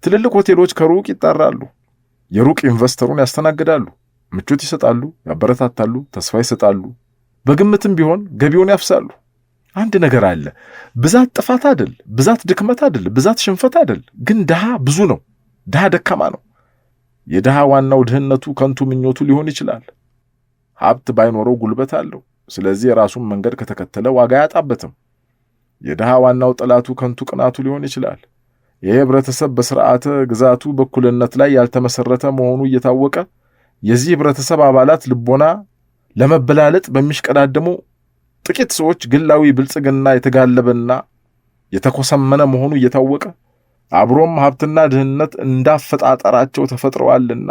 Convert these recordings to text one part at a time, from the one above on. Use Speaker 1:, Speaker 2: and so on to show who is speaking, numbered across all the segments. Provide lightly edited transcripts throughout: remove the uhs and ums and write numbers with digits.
Speaker 1: ትልልቅ ሆቴሎች ከሩቅ ይጣራሉ፣ የሩቅ ኢንቨስተሩን ያስተናግዳሉ፣ ምቾት ይሰጣሉ፣ ያበረታታሉ፣ ተስፋ ይሰጣሉ፣ በግምትም ቢሆን ገቢውን ያፍሳሉ። አንድ ነገር አለ። ብዛት ጥፋት አይደል፣ ብዛት ድክመት አይደል፣ ብዛት ሽንፈት አይደል። ግን ድሃ ብዙ ነው፣ ድሃ ደካማ ነው። የድሃ ዋናው ድህነቱ ከንቱ ምኞቱ ሊሆን ይችላል። ሀብት ባይኖረው ጉልበት አለው። ስለዚህ የራሱን መንገድ ከተከተለ ዋጋ አያጣበትም። የድሃ ዋናው ጠላቱ ከንቱ ቅናቱ ሊሆን ይችላል። ይህ ህብረተሰብ በስርዓተ ግዛቱ በእኩልነት ላይ ያልተመሰረተ መሆኑ እየታወቀ የዚህ ህብረተሰብ አባላት ልቦና ለመበላለጥ በሚሽቀዳደሙ ጥቂት ሰዎች ግላዊ ብልጽግና የተጋለበና የተኮሰመነ መሆኑ እየታወቀ አብሮም ሀብትና ድህነት እንዳፈጣጠራቸው ተፈጥረዋልና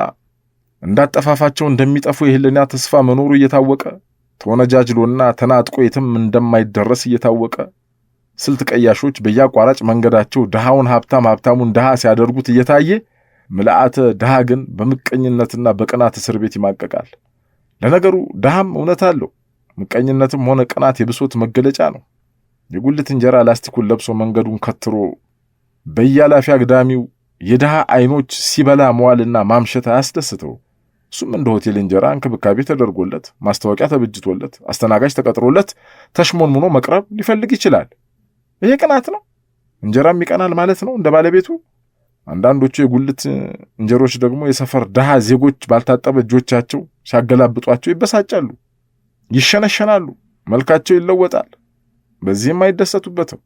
Speaker 1: እንዳጠፋፋቸው እንደሚጠፉ የህልና ተስፋ መኖሩ እየታወቀ ተወነጃጅሎና ተናጥቆ የትም እንደማይደረስ እየታወቀ ስልት ቀያሾች በያቋራጭ መንገዳቸው ድሃውን ሀብታም ሀብታሙን ድሃ ሲያደርጉት እየታየ ምልአተ ድሃ ግን በምቀኝነትና በቅናት እስር ቤት ይማቀቃል። ለነገሩ ድሃም እውነት አለው። ምቀኝነትም ሆነ ቅናት የብሶት መገለጫ ነው። የጉልት እንጀራ ላስቲኩን ለብሶ መንገዱን ከትሮ በያላፊ አግዳሚው የድሃ አይኖች ሲበላ መዋልና ማምሸት አያስደስተው። እሱም እንደ ሆቴል እንጀራ እንክብካቤ ተደርጎለት ማስታወቂያ ተበጅቶለት አስተናጋጅ ተቀጥሮለት ተሽሞንሙኖ መቅረብ ሊፈልግ ይችላል። ይሄ ቅናት ነው። እንጀራም ይቀናል ማለት ነው እንደ ባለቤቱ። አንዳንዶቹ የጉልት እንጀሮች ደግሞ የሰፈር ድሃ ዜጎች ባልታጠበ እጆቻቸው ሲያገላብጧቸው ይበሳጫሉ፣ ይሸነሸናሉ፣ መልካቸው ይለወጣል። በዚህም አይደሰቱበትም።